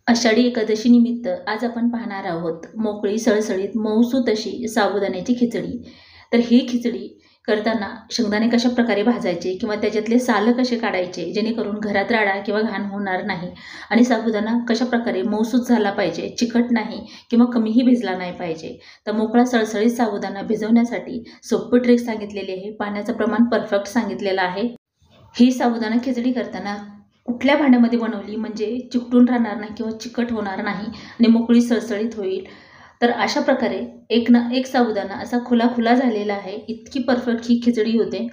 आषाढी एकादशी निमित्त आज आपण पाहणार आहोत मोकळी सळसळीत मऊसूत अशी साबुदाण्याची खिचडी। तर ही खिचडी करताना शेंगदाणे कशा प्रकारे भाजायचे किंवा त्याच्यातले सालं कसे काढायचे जेणेकरून घरात राडा किंवा घाण होणार नाही आणि साबुदाणा कशा प्रकारे मऊसूत झाला पाहिजे, चिकट नाही किंवा कमीही भिजला नाही पाहिजे। तर मोकळा सळसळीत साबुदाणा भिजवण्यासाठी सोपी ट्रिक सांगितलेली आहे। पाण्याचं प्रमाण परफेक्ट सांगितलेलं आहे। ही साबुदाणा खिचडी करताना कुठल्या भांड्यामध्ये बनवली म्हणजे चिकटून राहणार नाही किंवा चिकट होणार नाही आणि मोकळी सळसळीत होईल। तर अशा प्रकारे एक ना एक साबुदाणा असा खुला खुला झालेला आहे। इतकी परफेक्ट ही खिचडी होते।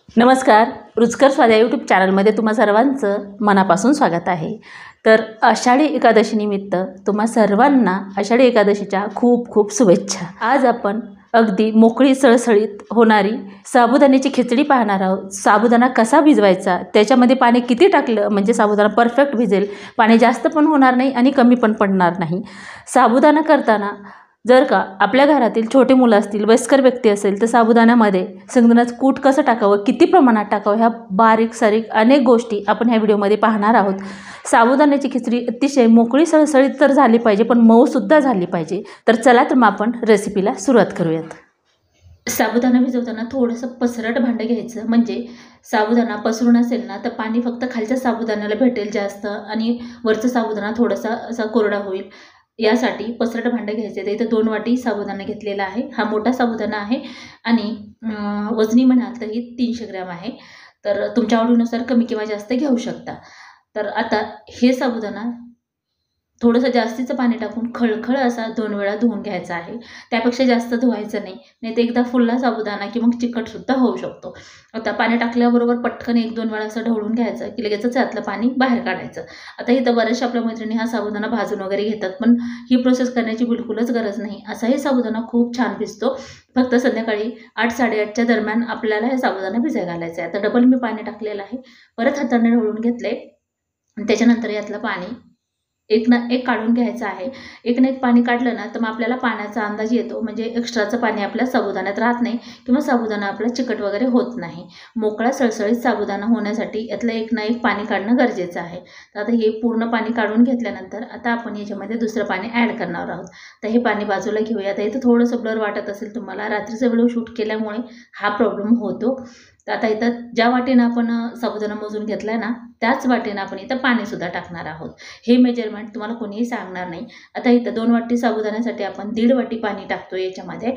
नमस्कार, रुचकर स्वाद या यूट्यूब चॅनलमध्ये तुम्हा सर्वांचं मनापासून स्वागत आहे। तर आषाढी एकादशी निमित्त तुम्हा सर्वांना आषाढी एकादशीच्या खूप खूप शुभेच्छा। आज आपण अगदी मोकळी सळसळीत होणारी साबुदाण्याची खिचडी पाहणार आहोत। साबुदाणा कसा भिजवायचा, त्याच्यामध्ये पाणी किती टाकलं म्हणजे साबुदाणा परफेक्ट भिजेल, पाणी जास्त पण होणार नाही आणि कमी पण पडणार नाही। साबुदाणा करताना जर का आपल्या घरातील छोटे मुलं असतील, वयस्कर व्यक्ती असेल तर साबुदाण्यामध्ये शेंगदाण्याचं कूट कसं टाकावं, किती प्रमाणात टाकावं, ह्या बारीक सारीक अनेक गोष्टी आपण ह्या व्हिडिओमध्ये पाहणार आहोत। साबुदाण्याची खिचडी अतिशय मोकळी सळसळीत तर झाली पाहिजे पण मऊसुद्धा झाली पाहिजे। तर चला तर मग आपण रेसिपीला सुरुवात करूयात। साबुदाणा भिजवताना थोडंसं पसरट भांडं घ्यायचं म्हणजे साबुदाणा पसरून असेल ना तर पाणी फक्त खालच्या साबुदाण्याला भेटेल जास्त आणि वरचा साबुदाणा थोडासा असा कोरडा होईल। यासाठी पसरट भांडं घ्यायचं आहे। इथं 2 वाटी साबुदाणा घेतलेला आहे। हा मोठा साबुदाणा आहे आणि वजनी म्हणाल तर ही 300 ग्रॅम आहे। तर तुमच्या आवडीनुसार कमी किंवा जास्त घेऊ शकता। तर आता हे साबुदाणा थोडंसं जास्तीचं पाणी टाकून खळखळ असा 2 वेळा धुवून घ्यायचा आहे। त्यापेक्षा जास्त धुवायचं नाही, नाही तर एकदा फुलला साबुदाणा की मग चिकटसुद्धा होऊ शकतो। आता पाणी टाकल्याबरोबर पटकन 1-2 वेळा असं ढवळून घ्यायचं की लगेचच त्यातलं पाणी बाहेर काढायचं। आता इथं बऱ्याचशा आपल्या मैत्रिणी हा साबुदाणा भाजून वगैरे घेतात, पण ही प्रोसेस करण्याची बिलकुलच गरज नाही। असाही साबुदाणा खूप छान भिजतो। फक्त संध्याकाळी 8-8:30च्या दरम्यान आपल्याला हे साबुदाणा भिजायला घालायचं आहे। आता डबल मी पाणी टाकलेलं आहे, परत हाताने ढवळून घेतले आणि त्याच्यानंतर यातलं पाणी एक ना एक काढून घ्यायचं आहे। एक ना एक पाणी काढलं ना तर मग आपल्याला पाण्याचा अंदाज येतो, म्हणजे एक्स्ट्राचं पाणी आपल्या साबुदाण्यात राहत नाही किंवा साबुदाणा आपला चिकट वगैरे होत नाही। मोकळा सळसळीत साबुदाणा होण्यासाठी यातलं एक ना एक पाणी काढणं गरजेचं आहे। तर आता हे पूर्ण पाणी काढून घेतल्यानंतर आता आपण याच्यामध्ये दुसरं पाणी ॲड करणार आहोत। तर हे पाणी बाजूला घेऊया। आता इथं थोडंसं ब्लर वाटत असेल तुम्हाला, रात्रीचा व्हिडिओ शूट केल्यामुळे हा प्रॉब्लेम होतो। तर आता इथं ज्या वाटीनं आपण साबुदाणा मोजून घेतला आहे ना त्याच वाटीनं आपण इथं पाणीसुद्धा टाकणार आहोत। हे मेजरमेंट तुम्हाला कोणीही सांगणार नाही। आता इथं 2 वाटी साबुदाण्यासाठी आपण 1.5 वाटी पाणी टाकतो याच्यामध्ये।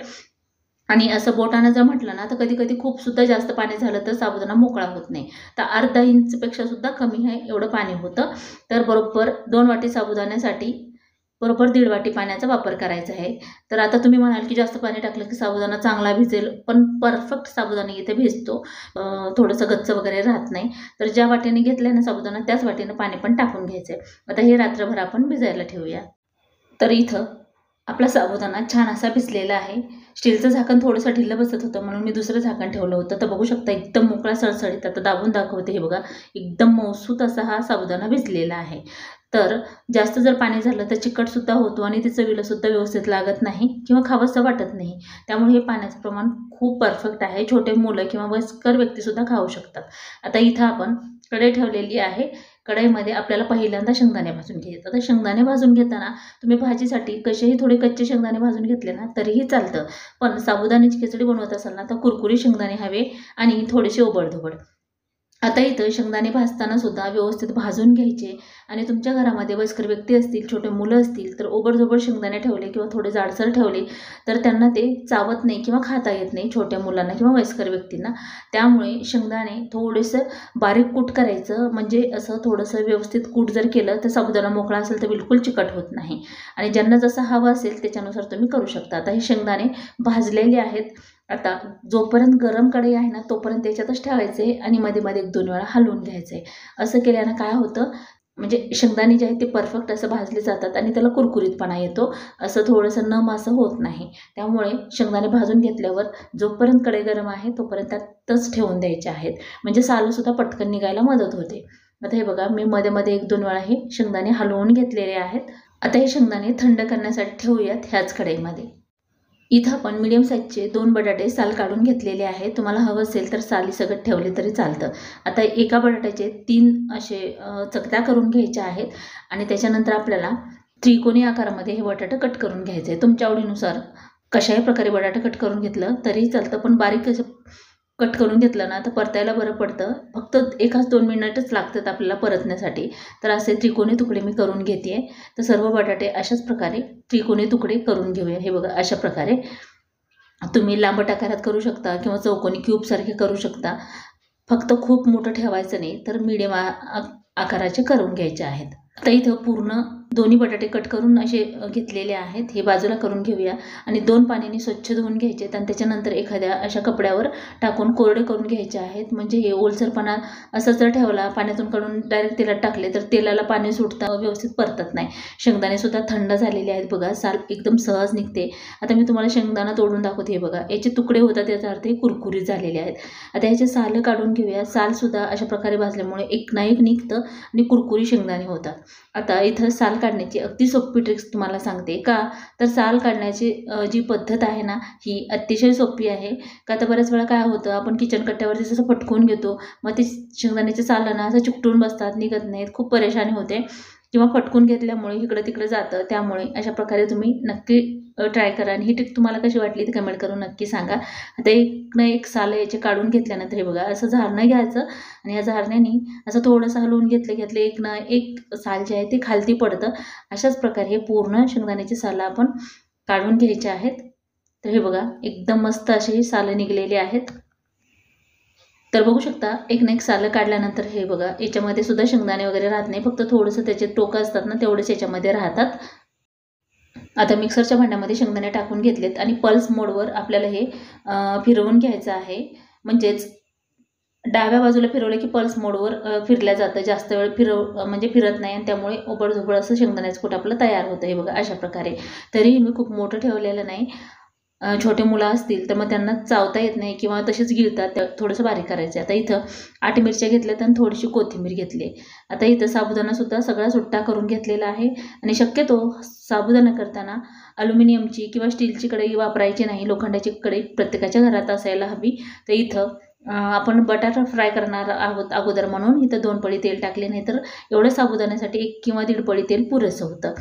आणि असं बोटानं जर म्हटलं ना तर कधी कधी खूपसुद्धा जास्त पाणी झालं तर साबुदाणा मोकळा होत नाही। तर अर्धा इंचपेक्षा सुद्धा कमी आहे एवढं पाणी होतं। तर बरोबर 2 वाटी साबुदाण्यासाठी बरोबर 1.5 वाटी पाण्याचा वापर करायचा आहे। तर आता तुम्ही म्हणाल की जास्त पाणी टाकलं की साबुदाणा चांगला भिजेल, पण परफेक्ट साबुदाणा इथे भिजतो, थोडंसं गच्च वगैरे राहत नाही। तर ज्या वाटीने घेतलं ना साबुदाणा त्याच वाटीनं पाणी पण टाकून घ्यायचं आहे। आता हे रात्रभर आपण भिजायला ठेवूया। तर इथं आपला साबुदाणा छान असा भिजलेला आहे। स्टीलचं झाकण थोडंसं ढिल्लं बसत होतं म्हणून मी दुसरं झाकण ठेवलं होतं। तर बघू शकता एकदम मोकळा सळसळीत, आता दाबून दाखवते, हे बघा एकदम मऊसूत असा हा साबुदाणा भिजलेला आहे। तर जास्त जर पाणी झालं तर चिकटसुद्धा होतो आणि ते चवीलासुद्धा व्यवस्थित लागत नाही किंवा खावंसं वाटत नाही। त्यामुळे हे पाण्याचं प्रमाण खूप परफेक्ट आहे। छोटे मुलं किंवा वयस्कर व्यक्तीसुद्धा खाऊ शकतात। आता इथं आपण कढई ठेवलेली आहे। कढईमध्ये आपल्याला पहिल्यांदा शेंगदाणे भाजून घ्यायचे। आता शेंगदाणे भाजून घेताना तुम्ही भाजीसाठी कसेही थोडे कच्चे शेंगदाणे भाजून घेतले ना तरीही चालतं, पण साबुदाण्याची खिचडी बनवत असाल ना तर कुरकुरी शेंगदाणे हवे आणि थोडेसे ओबडधोबड। आता इथं शेंगदाणे भाजताना सुद्धा व्यवस्थित भाजून घ्यायचे आणि तुमच्या घरामध्ये वयस्कर व्यक्ती असतील, छोटे मुलं असतील तर ओबडधोबड शेंगदाणे ठेवले किंवा थोडे जाडसर ठेवले तर त्यांना ते चावत नाही किंवा खाता येत नाही छोट्या मुलांना किंवा वयस्कर व्यक्तींना। त्यामुळे शेंगदाणे थोडेसं बारीक कूट करायचं, म्हणजे असं थोडंसं व्यवस्थित कूट जर केलं तर साबुदाणा मोकळा असेल तर बिलकुल चिकट होत नाही आणि ज्यांना जसं हवं असेल त्याच्यानुसार तुम्ही करू शकता। आता हे शेंगदाणे भाजलेले आहेत। आता जोपर्यंत गरम कढई आहे ना तोपर्यंत त्याच्यातच ठेवायचे आणि मध्ये मध्ये 1-2 वेळा हलवून घ्यायचे। असं केल्यानं काय होतं, म्हणजे शेंगदाणे जे आहेत ते परफेक्ट असं भाजले जातात आणि त्याला कुरकुरीतपणा येतो, असं थोडंसं नम असं होत नाही। त्यामुळे शेंगदाणे भाजून घेतल्यावर जोपर्यंत कढई गरम आहे तोपर्यंत त्यातच ठेवून द्यायचे आहेत, म्हणजे सालंसुद्धा पटकन निघायला मदत होते। आता हे बघा मी मध्ये मध्ये 1-2 वेळा हे शेंगदाणे हलवून घेतलेले आहेत। आता हे शेंगदाणे थंड करण्यासाठी ठेवूयात ह्याच कढईमध्ये। इथं आपण मीडियम साईजचे 2 बटाटे साल काढून घेतलेले आहेत. तुम्हाला हवं असेल तर साली सगट ठेवले तरी चालतं. आता एका बटाट्याचे 3 असे चकत्या करून घ्यायच्या आहेत आणि त्याच्यानंतर आपल्याला त्रिकोणी आकारामध्ये हे बटाटे कट करून घ्यायचे आहे. तुमच्या आवडीनुसार कशाही प्रकारे बटाटा कट करून घेतलं तरीही चालतं, पण बारीक असं कट करून घेतलं ना तर परतायला बरं पडतं. फक्त 1-2 मिनिटच लागतात आपल्याला परतण्यासाठी. तर असे त्रिकोणी तुकडे मी करून घेते आहे. तर सर्व बटाटे अशाच प्रकारे त्रिकोणी तुकडे करून घेऊया. हे बघा अशा प्रकारे तुम्ही लांबट आकारात करू शकता किंवा चौकोनी क्यूबसारखे करू शकता. फक्त खूप मोठं ठेवायचं नाही, तर मीडियम आकाराचे करून घ्यायचे आहेत. आता इथं पूर्ण दोन्ही बटाटे कट करून असे घेतलेले आहेत. हे बाजूला करून घेऊया आणि 2 पाण्याने स्वच्छ धुवून घ्यायचे आणि त्याच्यानंतर एखाद्या अशा कपड्यावर टाकून कोरडे करून घ्यायचे आहेत. म्हणजे हे ओलसरपणा असं जर ठेवला, पाण्यातून काढून डायरेक्ट तेलात टाकले तर तेलाला पाणी सुटतं, व्यवस्थित परतत नाही. शेंगदाणे सुद्धा थंड झालेले आहेत बघा, साल एकदम सहज निघते. आता मी तुम्हाला शेंगदाणा तोडून दाखवते. हे बघा याचे तुकडे होतात, त्याचा अर्थ कुरकुरीत झालेले आहेत. आता ह्याचे साल काढून घेऊया. साल सुद्धा अशा प्रकारे भाजल्यामुळे एक ना एक निघतं आणि कुरकुरी शेंगदाणे होतात. आता इथं साल काढण्याची अगदी सोपी ट्रिक्स तुम्हाला सांगते का, तर साल काढण्याची जी पद्धत आहे ना ही अतिशय सोपी आहे. का तर बऱ्याच वेळा काय होतं, आपण किचन कट्ट्यावरती जसं फटकून घेतो, मग ते शेंगदाण्याचे साल ना असं चिकटून बसतात, निघत नाहीत, खूप परेशानी होते किंवा फटकून घेतल्यामुळे इकडं तिकडं जातं. त्यामुळे अशा प्रकारे तुम्ही नक्की ट्राय करा आणि ही ट्रिक तुम्हाला कशी वाटली ते कमेंट करून नक्की सांगा. आता एक ना एक साल याचे काढून घेतल्यानंतर हे बघा असं झारणं घ्यायचं आणि या झारण्याने असं थोडंसं हलवून घेतलं एक ना एक साल जे आहे ते खालती पडतं. अशाच प्रकारे हे पूर्ण शेंगदाण्याचे साल आपण काढून घ्यायचे आहेत. तर हे बघा एकदम मस्त असे सालं निघलेले आहेत. तर बघू शकता एक ना एक सालं काढल्यानंतर हे बघा याच्यामध्ये सुद्धा शेंगदाणे वगैरे राहत नाही, फक्त थोडंसं त्याचे टोकं असतात ना तेवढेच याच्यामध्ये राहतात. आता मिक्सरच्या भांड्यामध्ये शेंगदाणे टाकून घेतलेत आणि पल्स मोडवर आपल्याला हे फिरवून घ्यायचं आहे. म्हणजेच डाव्या बाजूला फिरवलं की पल्स मोडवर फिरल्या जातं, जास्त वेळ म्हणजे फिरत नाही आणि त्यामुळे ओबडधोबड असं शेंगदाण्याचं कूट आपलं तयार होतं. हे बघा अशा प्रकारे. तरीही मी खूप मोठं ठेवलेलं नाही. छोटे मुलं असतील तर मग त्यांना चावता येत नाही किंवा तसेच गिळतात, त्या थोडंसं बारीक करायचं. आता इथं 8 मिरच्या घेतल्यात आणि थोडीशी कोथिंबीर घेतली. आता इथं साबुदाणासुद्धा सगळा सुट्टा करून घेतलेला आहे आणि शक्यतो साबुदाणा करताना ॲल्युमिनियमची किंवा स्टीलची कढई वापरायची नाही, लोखंडाची कढई प्रत्येकाच्या घरात असायला हवी. तर इथं आपण बटाटा फ्राय करणार आहोत अगोदर म्हणून इथं 2 पळी तेल टाकले, नाही तर एवढं साबुदाण्यासाठी 1 किंवा 1.5 पळी तेल पुरेसं होतं.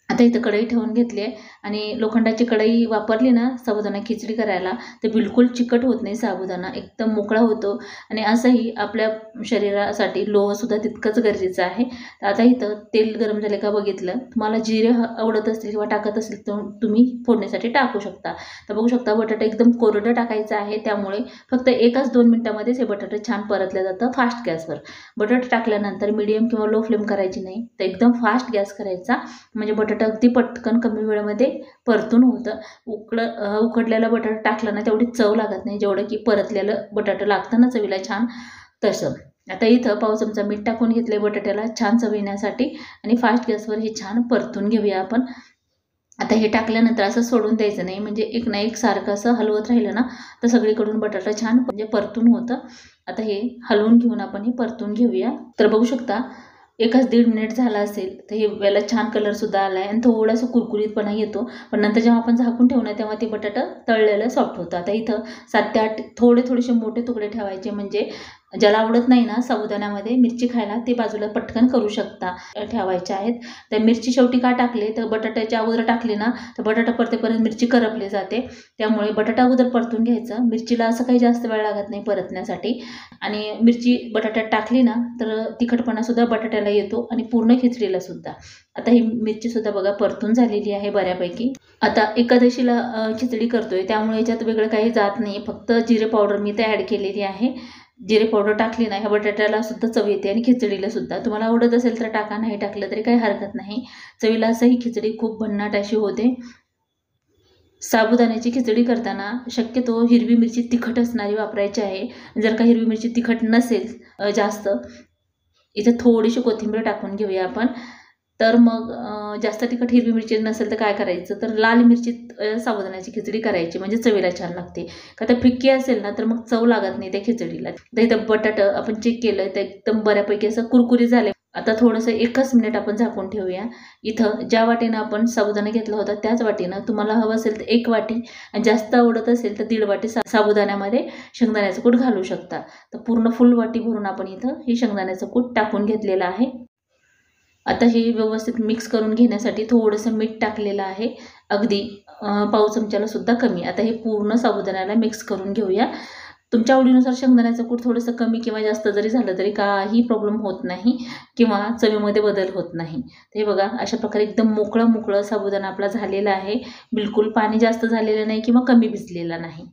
आता इथं कढई ठेवून घेतली आहे आणि लोखंडाची कढई वापरली ना साबुदाणा खिचडी करायला तर बिलकुल चिकट होत नाही, साबुदाणा एकदम मोकळा होतो आणि असंही आपल्या शरीरासाठी लोहसुद्धा तितकंच गरजेचं आहे. तर आता इथं तेल गरम झाले का बघितलं, तुम्हाला जिरे आवडत असतील किंवा टाकत असेल तर तुम्ही फोडणीसाठी टाकू शकता. तर बघू शकता बटाटा एकदम कोरडं टाकायचं आहे, त्यामुळे फक्त 1-2 मिनटामध्येच हे बटाटे छान परतलं जातं फास्ट गॅसवर. बटाटा टाकल्यानंतर मीडियम किंवा लो फ्लेम करायची नाही, तर एकदम फास्ट गॅस करायचा, म्हणजे बटाटा अगदी पटकन कमी वेळेमध्ये परतून होतं. उकडलेला बटाटा टाकला ना तेवढी चव लागत नाही, जेवढं की परतलेलं बटाटा लागतं ना चवीला छान तसं. आता इथं पाव चमचा मीठ टाकून घेतले बटाट्याला छान चव येण्यासाठी आणि फास्ट गॅसवर हे छान परतून घेऊया आपण. आता हे टाकल्यानंतर असं सोडून द्यायचं नाही, म्हणजे एक ना एक सारखं असं हलवत राहिलं ना तर सगळीकडून बटाटा छान म्हणजे परतून होतं. आता हे हलवून घेऊन आपण हे परतून घेऊया. तर बघू शकता 1-1.5 मिनिट झाला असेल तर हे याला छान कलरसुद्धा आला आहे आणि थोडासा कुरकुरीतपणा येतो, पण नंतर जेव्हा आपण झाकून ठेवू ना तेव्हा ते बटाटा तळलेलं सॉफ्ट होतं. आता इथं 7 ते 8 थोडेसे मोठे तुकडे ठेवायचे, म्हणजे ज्याला आवडत नाही ना साबुदाण्यामध्ये मिरची खायला ते बाजूला पटकन करू शकता, ठेवायचे आहेत. तर मिरची शेवटी का टाकले तर बटाट्याच्या अगोदर टाकली ना तर बटाटा परतेपर्यंत मिरची करपली जाते, त्यामुळे बटाटा अगोदर परतून घ्यायचं. मिरचीला असं काही जास्त वेळ लागत नाही परतण्यासाठी आणि मिरची बटाट्यात टाकली ना तर तिखटपणासुद्धा बटाट्याला येतो आणि पूर्ण खिचडीला सुद्धा. आता ही मिरचीसुद्धा बघा परतून झालेली आहे बऱ्यापैकी. आता एकादशीला खिचडी करतोय त्यामुळे याच्यात वेगळं काही जात नाही, फक्त जिरे पावडर मी ते ॲड केलेली आहे. जिरे पावडर टाकली ना ह्या बटाट्याला सुद्धा चव येते आणि खिचडीला सुद्धा. तुम्हाला आवडत असेल तर टाका, नाही टाकलं तरी काही हरकत नाही. चवीला असं ही खिचडी खूप भन्नाट अशी होते. साबुदाण्याची खिचडी करताना शक्यतो हिरवी मिरची तिखट असणारी वापरायची आहे. जर का हिरवी मिरची तिखट नसेल जास्त, इथे थोडीशी कोथिंबीर टाकून घेऊया आपण. तर मग जास्त तिखट हिरवी मिरची नसेल तर काय करायचं, तर लाल मिरची साबुदाण्याची खिचडी करायची, म्हणजे चवीला छान लागते. का तर फिक्की असेल ना तर मग चव लागत नाही त्या खिचडीला. तर इथं बटाटा आपण चेक केलं तर एकदम बऱ्यापैकी असं कुरकुरीत झाले. आता थोडंसं 1च मिनिट आपण झाकून ठेवूया. इथं ज्या वाटीनं आपण साबुदाणा घेतला होता त्याच वाटीनं तुम्हाला हवं असेल तर 1 वाटी आणि जास्त आवडत असेल तर 1.5 वाटी साबुदाण्यामध्ये शेंगदाण्याचं कूट घालू शकता. तर पूर्ण फुल वाटी भरून आपण इथं हे शेंगदाण्याचं कूट टाकून घेतलेलं आहे. आता हे व्यवस्थित मिक्स करून घेण्यासाठी थोडंसं मीठ टाकलेलं आहे, अगदी पाव चमच्याला सुद्धा कमी. आता हे पूर्ण साबुदाण्याला मिक्स करून घेऊया. तुमच्या आवडीनुसार शेंगदाण्याचं कूट थोडंसं कमी किंवा जास्त जरी झालं तरी काही प्रॉब्लेम होत नाही किंवा चवीमध्ये बदल होत नाही. हे बघा अशा प्रकारे एकदम मोकळं साबुदाणा आपला झालेला आहे. बिलकुल पाणी जास्त झालेलं नाही किंवा कमी भिजलेला नाही.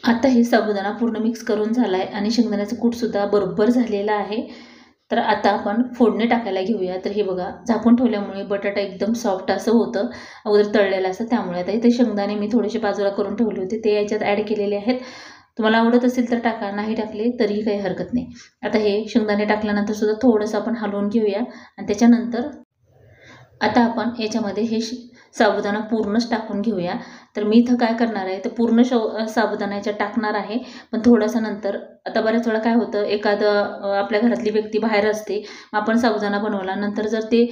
आता हे साबुदाणा पूर्ण मिक्स करून झाला आहे आणि शेंगदाण्याचं कूटसुद्धा बरोबर झालेलं आहे. तर आता आपण फोडणी टाकायला घेऊया. तर हे बघा झाकून ठेवल्यामुळे बटाटा एकदम सॉफ्ट असं होतं, अगोदर तळलेलं असं. त्यामुळे आता इथे शेंगदाणे मी थोडेसे बाजूला करून ठेवले होते, ते याच्यात ॲड केलेले आहेत. तुम्हाला आवडत असेल तर टाका, नाही टाकले तरीही काही हरकत नाही. आता हे शेंगदाणे टाकल्यानंतर सुद्धा थोडंसं आपण हलवून घेऊया आणि त्याच्यानंतर आता आपण याच्यामध्ये हे साबुदाणा पूर्णच टाकून घेऊया. तर मी इथं काय करणार आहे तर पूर्ण साबुदाणा याच्यात टाकणार आहे, पण थोडासा नंतर. आता बऱ्याच वेळा काय होतं, एखादं आपल्या घरातली व्यक्ती बाहेर असते, आपण साबुदाणा बनवला नंतर जर ते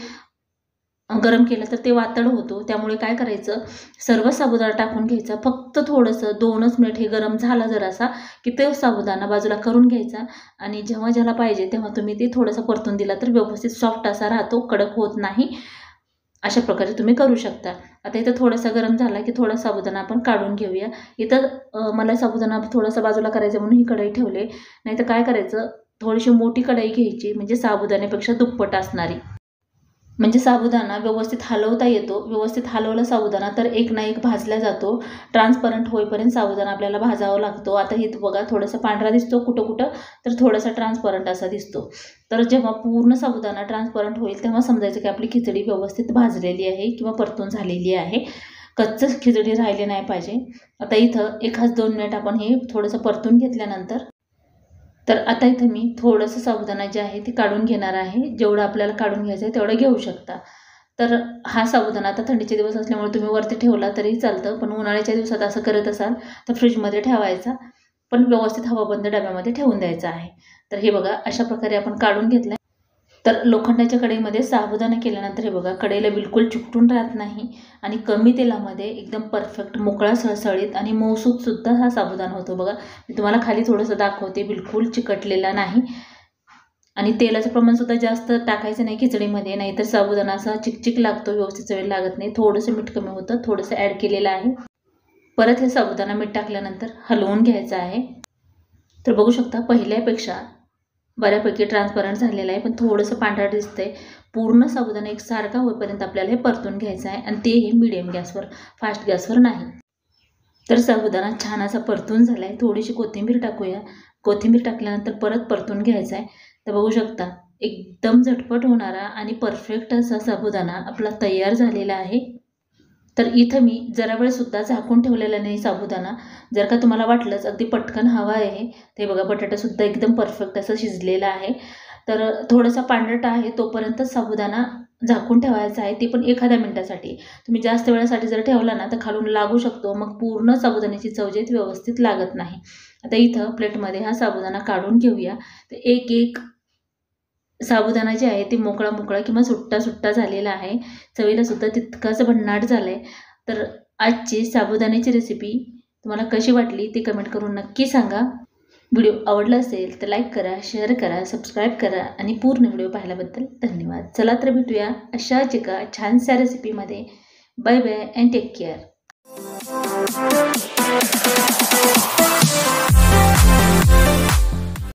गरम केलं तर ते वातड होतो. त्यामुळे काय करायचं, सर्व साबुदाणा टाकून घ्यायचा. फक्त थोडंसं 2च मिनिट हे गरम झाला जरासा की ते साबुदाणा बाजूला करून घ्यायचा आणि जेव्हा ज्याला पाहिजे तेव्हा तुम्ही ते थोडंसं परतून दिला तर व्यवस्थित सॉफ्ट असा राहतो, कडक होत नाही. अशा प्रकारे तुम्ही करू शकता. आता इथं थोडासा गरम झाला की थोडा साबुदाणा आपण काढून घेऊया. इथं मला साबुदाणा थोडासा बाजूला करायचा म्हणून ही कढई ठेवले. नाहीतर काय करायचं, थोडीशी मोठी कढई घ्यायची, म्हणजे साबुदाण्यापेक्षा दुप्पट असणारी, म्हणजे साबुदाणा व्यवस्थित हलवता येतो. व्यवस्थित हलवला साबुदाणा तर एक ना एक भाजला जातो. ट्रान्सपरंट होईपर्यंत साबुदाणा आपल्याला भाजावा लागतो. आता हे बघा थोडासा पांढरा दिसतो कुठं तर थोडासा ट्रान्सपरंट असा दिसतो. तर जेव्हा पूर्ण साबुदाणा ट्रान्सपरंट होईल तेव्हा समजायचं की आपली खिचडी व्यवस्थित भाजलेली आहे किंवा परतून झालेली आहे. कच्चं खिचडी राहिली नाही पाहिजे. आता इथं 1-2 मिनिट आपण हे थोडंसं परतून घेतल्यानंतर, तर आता इथं मी थोडंसं साबुदाणा जे आहे ते काढून घेणार आहे. जेवढं आपल्याला काढून घ्यायचं आहे तेवढं घेऊ शकता. तर हा साबुदाणा आता थंडीचे दिवस असल्यामुळे तुम्ही वरती ठेवला तरी चालतं, पण उन्हाळ्याच्या दिवसात असं करत असाल तर फ्रीजमध्ये ठेवायचा, पण व्यवस्थित हवाबंद डब्यामध्ये ठेवून द्यायचा आहे. तर हे बघा अशा प्रकारे आपण काढून घेतलं. तर लोखंडाच्या कढईमध्ये साबुदाणा केल्यानंतर हे बघा कढईला बिलकुल चिकटून राहत नाही आणि कमी तेलामध्ये एकदम परफेक्ट मोकळा सळसळीत आणि मऊसूतसुद्धा हा साबुदाणा होतो. बघा मी तुम्हाला खाली थोडंसं दाखवते, बिलकुल चिकटलेला नाही आणि तेलाचं प्रमाणसुद्धा जास्त टाकायचं नाही खिचडीमध्ये, नाहीतर साबुदाणा असा चिकचिक लागतो, व्यवस्थित चवीला लागत नाही. थोडंसं मीठ कमी होतं, थोडंसं ॲड केलेलं आहे. परत हे साबुदाणा मीठ टाकल्यानंतर हलवून घ्यायचं आहे. तर बघू शकता पहिल्यापेक्षा बऱ्यापैकी ट्रान्सपरंट झालेलं आहे, पण थोडंसं पांढरं दिसतंय. पूर्ण साबुदाणा एकसारखा होईपर्यंत आपल्याला हे परतून घ्यायचं आहे आणि तेही मीडियम गॅसवर, फास्ट गॅसवर नाही. तर साबुदाणा छान असा परतून झाला आहे. थोडीशी कोथिंबीर टाकूया. कोथिंबीर टाकल्यानंतर परत परतून घ्यायचं आहे. तर बघू शकता एकदम झटपट होणारा आणि परफेक्ट असा साबुदाणा आपला तयार झालेला आहे. तर इथं मी जरा वेळसुद्धा झाकून ठेवलेला नाही साबुदाणा. जर का तुम्हाला वाटलंच अगदी पटकन हवा आहे, ते बघा बटाटासुद्धा एकदम परफेक्ट असं शिजलेला आहे. तर थोडासा पांढरट आहे तोपर्यंत साबुदाणा झाकून ठेवायचा आहे, ते पण एखाद्या मिनिटासाठी. तुम्ही जास्त वेळासाठी जर ठेवला ना तर खालून लागू शकतो, मग पूर्ण साबुदाण्याची चव जे व्यवस्थित लागत नाही. आता इथं प्लेटमध्ये हा साबुदाणा काढून घेऊया. तर एक साबुदाणा जे आहे ते मोकळा किंवा सुट्टा झालेला आहे. चवीला सुद्धा तितकाच भन्नाट झालं आहे. तर आजची साबुदाण्याची रेसिपी तुम्हाला कशी वाटली ते कमेंट करून नक्की सांगा. व्हिडिओ आवडला असेल तर लाईक करा, शेअर करा, सबस्क्राईब करा आणि पूर्ण व्हिडिओ पाहिल्याबद्दल धन्यवाद. चला तर भेटूया अशाच एका छानशा रेसिपीमध्ये. Bye bye and take care.